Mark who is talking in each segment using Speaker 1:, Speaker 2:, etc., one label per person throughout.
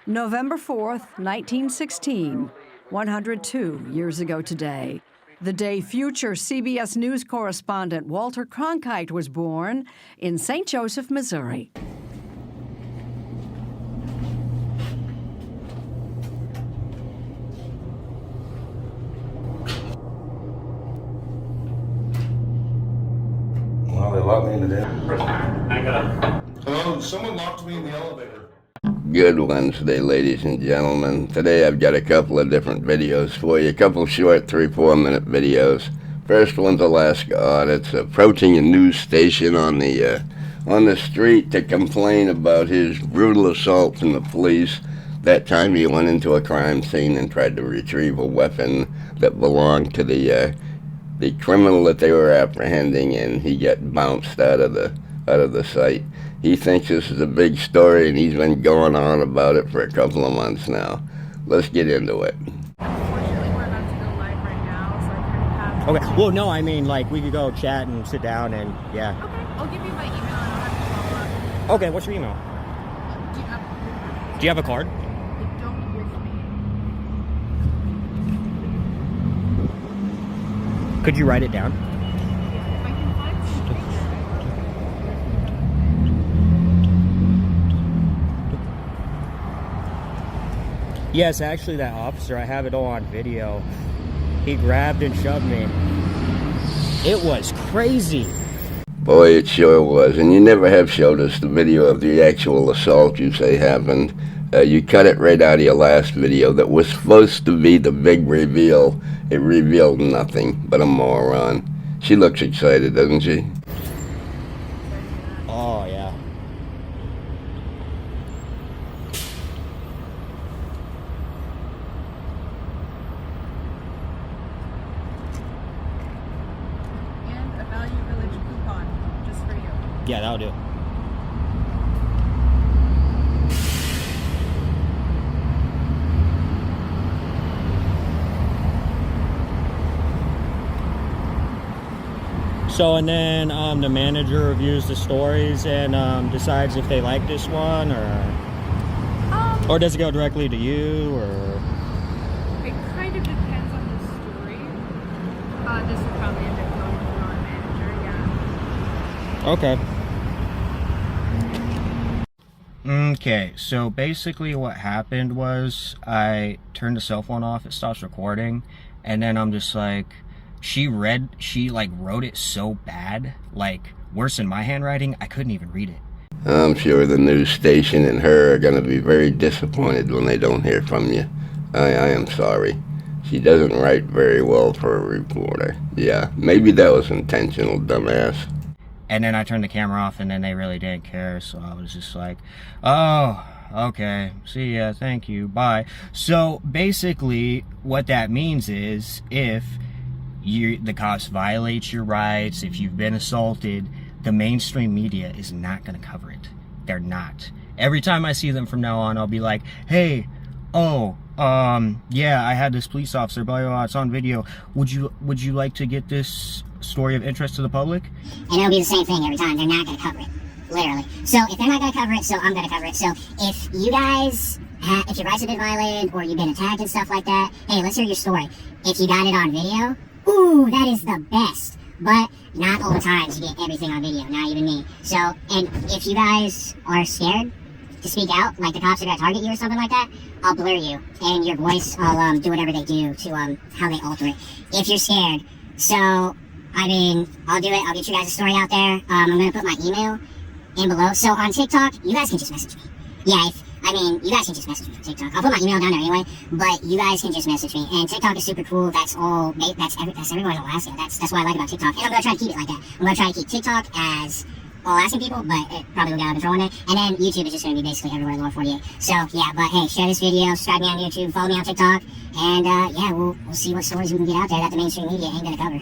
Speaker 1: November 4th, 1916, 102 years ago today, the day future CBS News correspondent Walter Cronkite was born in St. Joseph, Missouri.
Speaker 2: Well, they locked me in the den.
Speaker 3: Hang it up.
Speaker 2: Oh, someone locked me in the elevator.
Speaker 4: Good Wednesday, ladies and gentlemen. Today I've got a couple of different videos for you, a couple short 3-4 minute videos. First one's Alaska Audits, approaching a news station on the street to complain about his brutal assault from the police. That time he went into a crime scene and tried to retrieve a weapon that belonged to the criminal that they were apprehending, and he got bounced out of the site. He thinks this is a big story, and he's been going on about it for a couple of months now. Let's get into it.
Speaker 5: Unfortunately, we're about to go live right now, so I kind of have...
Speaker 3: Okay, well, no, I mean, like, we could go chat and sit down and, yeah.
Speaker 5: Okay, I'll give you my email and I'll have to follow up.
Speaker 3: Okay, what's your email?
Speaker 5: Do
Speaker 3: Do you have a card?
Speaker 5: I don't with me.
Speaker 3: Could you write it down?
Speaker 5: If I can find some paper,
Speaker 3: Yes, actually, that officer, I have it all on video. He grabbed and shoved me. It was crazy.
Speaker 4: Boy, it sure was. And you never have showed us the video of the actual assault you say happened. You cut it right out of your last video that was supposed to be the big reveal. It revealed nothing but a moron. She looks excited, doesn't she?
Speaker 3: Oh, yeah.
Speaker 5: and a value village coupon, just for you.
Speaker 3: Yeah, that'll do. So, and then the manager reviews the stories and decides if they like this one, or does it go directly to you, or?
Speaker 5: It kind of depends on the story. This would probably end up going to our manager, yeah.
Speaker 3: Okay. Okay, so basically what happened was I turned the cell phone off, it stops recording, and then I'm just like, she like wrote it so bad, like worse than my handwriting, I couldn't even read it.
Speaker 4: I'm sure the news station and her are going to be very disappointed when they don't hear from you. I am sorry. She doesn't write very well for a reporter. Yeah, maybe that was intentional, dumbass.
Speaker 3: And then I turned the camera off, and then they really didn't care, so I was just like, oh, okay, see ya, thank you, bye. So basically what that means is if the cops violate your rights, if you've been assaulted, the mainstream media is not going to cover it. They're not. Every time I see them from now on, I'll be like, hey, yeah, I had this police officer, blah, blah, blah, it's on video. Would you like to get this story of interest to the public?
Speaker 6: And it'll be the same thing every time. They're not going to cover it, literally. So if they're not going to cover it, so I'm going to cover it. So if you guys, if your rights have been violated or you've been attacked and stuff like that, hey, let's hear your story. If you got it on video, ooh, that is the best. But not all the times you get everything on video, not even me. So, and if you guys are scared to speak out, like the cops are going to target you or something like that, I'll blur you. And your voice, I'll do whatever they do to how they alter it. If you're scared. So, I mean, I'll do it. I'll get you guys a story out there. I'm going to put my email in below. So on TikTok, you guys can just message me. Yeah, you guys can just message me on TikTok. I'll put my email down there anyway, but you guys can just message me. And TikTok is super cool. That's everywhere in Alaska. That's what I like about TikTok. And I'm going to try to keep it like that. I'm going to try to keep TikTok as Alaskan people, but it probably will get out of control one day. And then YouTube is just going to be basically everywhere in Lower 48. So, yeah, but hey, share this video, subscribe me on YouTube, follow me on TikTok, and yeah, we'll see what stories we can get out there that the mainstream media ain't going to cover.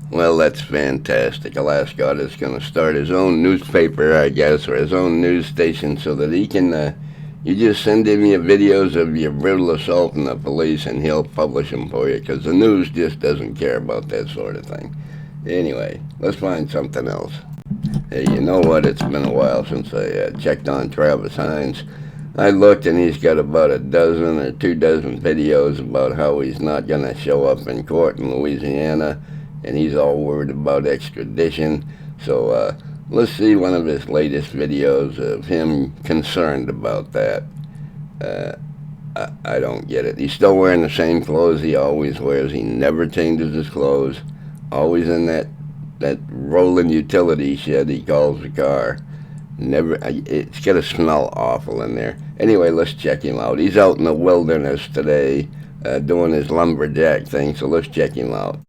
Speaker 4: Well, that's fantastic. Alaska is going to start his own newspaper, I guess, or his own news station so that he can, you just send him your videos of your brutal assault from the police and he'll publish them for you, because the news just doesn't care about that sort of thing. Anyway, let's find something else. Hey, you know what? It's been a while since I checked on Travis Hines. I looked and he's got about a dozen or 2 dozen videos about how he's not going to show up in court in Louisiana, and he's all worried about extradition. So let's see one of his latest videos of him concerned about that. I don't get it. He's still wearing the same clothes he always wears. He never changes his clothes. Always in that rolling utility shed he calls a car. Never. It's gonna smell awful in there. Anyway, let's check him out. He's out in the wilderness today, doing his lumberjack thing. So let's check him out.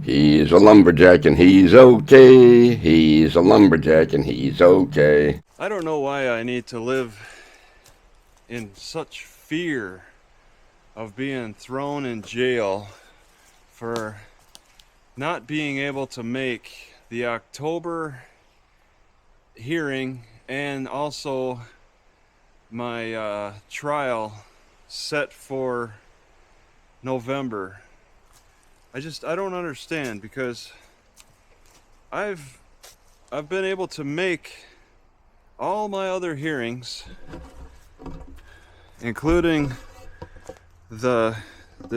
Speaker 4: He's a lumberjack and he's okay. He's a lumberjack and he's okay.
Speaker 7: I don't know why I need to live in such fear of being thrown in jail for not being able to make the October hearing and also my trial set for November. I don't understand, because I've been able to make all my other hearings, including the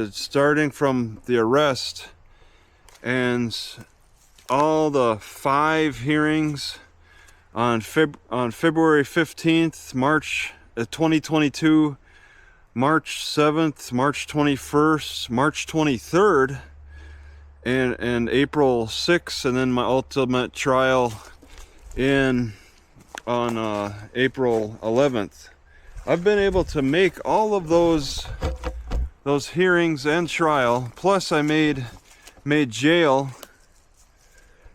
Speaker 7: starting from the arrest and all the 5 hearings on February 15th, March 2022, March 7th, March 21st, March 23rd, and April 6th, and then my ultimate trial on April 11th. I've been able to make all of those hearings and trial, plus I made jail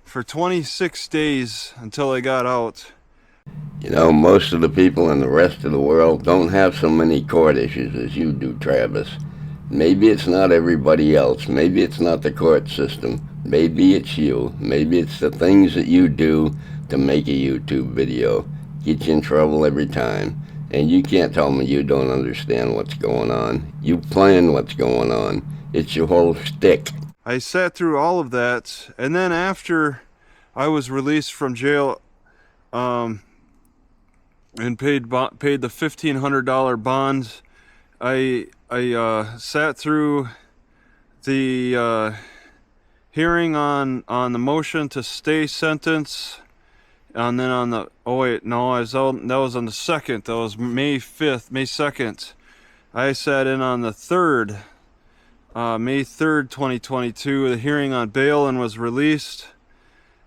Speaker 7: for 26 days until I got out.
Speaker 4: You know, most of the people in the rest of the world don't have so many court issues as you do, Travis. Maybe it's not everybody else. Maybe it's not the court system. Maybe it's you. Maybe it's the things that you do to make a YouTube video. Get you in trouble every time. And you can't tell me you don't understand what's going on. You plan what's going on. It's your whole shtick.
Speaker 7: I sat through all of that, and then after I was released from jail, and paid the $1,500 bond, I sat through the hearing on the motion to stay sentence, and then on the that was on the 2nd. That was May 2nd. I sat in on the 3rd, May 3rd, 2022. The hearing on bail, and was released,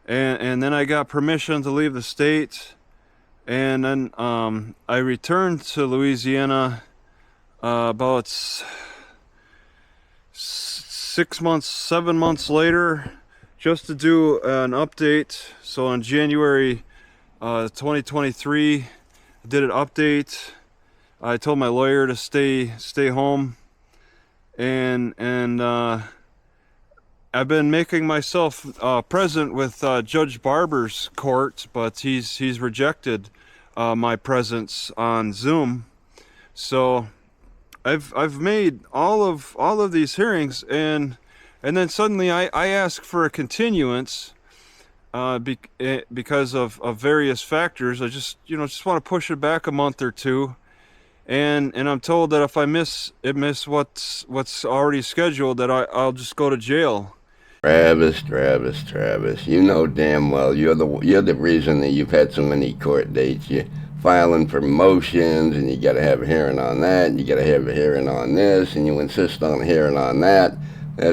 Speaker 7: and then I got permission to leave the state, and then I returned to Louisiana about 7 months later, just to do an update. So in January 2023, I did an update. I told my lawyer to stay home, and I've been making myself present with Judge Barber's court, but he's rejected my presence on Zoom. So I've made all of these hearings, and then suddenly I ask for a continuance because of various factors. I just want to push it back a month or two, and I'm told that if I miss what's already scheduled, that I'll just go to jail.
Speaker 4: Travis, you know damn well you're the reason that you've had so many court dates. You filing for motions, and you got to have a hearing on that, and you got to have a hearing on this, and you insist on a hearing on that.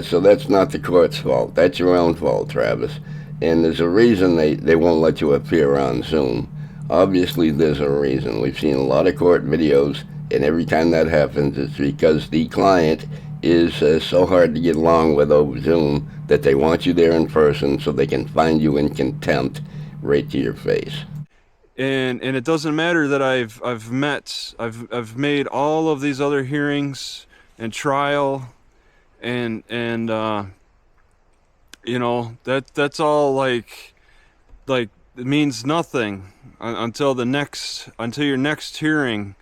Speaker 4: So that's not the court's fault. That's your own fault, Travis. And there's a reason they won't let you appear on Zoom. Obviously, there's a reason. We've seen a lot of court videos, and every time that happens, it's because the client is so hard to get along with over Zoom that they want you there in person so they can find you in contempt right to your face.
Speaker 7: And it doesn't matter that I've made all of these other hearings and trial, and that's all like it means nothing until your next hearing.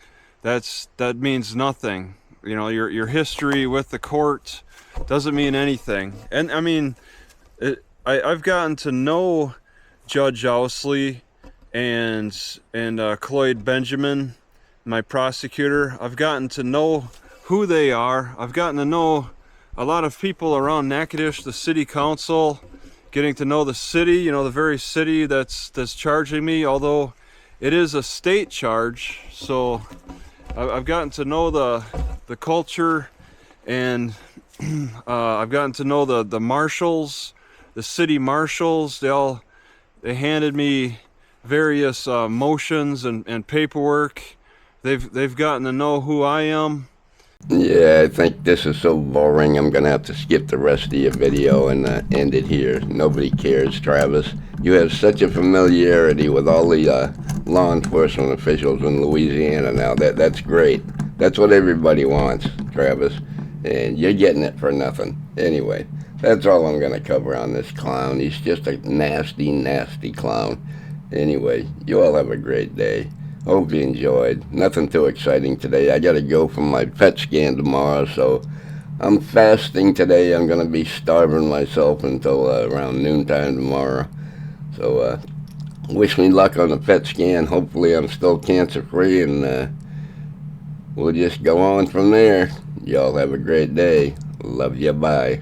Speaker 7: That means nothing. you know, your history with the court doesn't mean anything. And I mean, I've gotten to know Judge Owsley and Cloyd Benjamin, my prosecutor. I've gotten to know who they are. I've gotten to know a lot of people around Natchitoches, the city council, getting to know the city, you know, the very city that's charging me, although it is a state charge. So I've gotten to know the culture, and I've gotten to know the marshals, the city marshals. They handed me various motions and paperwork. They've gotten to know who I am.
Speaker 4: Yeah, I think this is so boring, I'm going to have to skip the rest of your video and end it here. Nobody cares, Travis. You have such a familiarity with all the law enforcement officials in Louisiana now. That's great. That's what everybody wants, Travis. And you're getting it for nothing. Anyway, that's all I'm going to cover on this clown. He's just a nasty, nasty clown. Anyway, you all have a great day. Hope you enjoyed. Nothing too exciting today. I gotta go for my PET scan tomorrow, so I'm fasting today. I'm gonna be starving myself until around noontime tomorrow. So wish me luck on the PET scan. Hopefully I'm still cancer free, and we'll just go on from there. Y'all have a great day. Love you. Bye.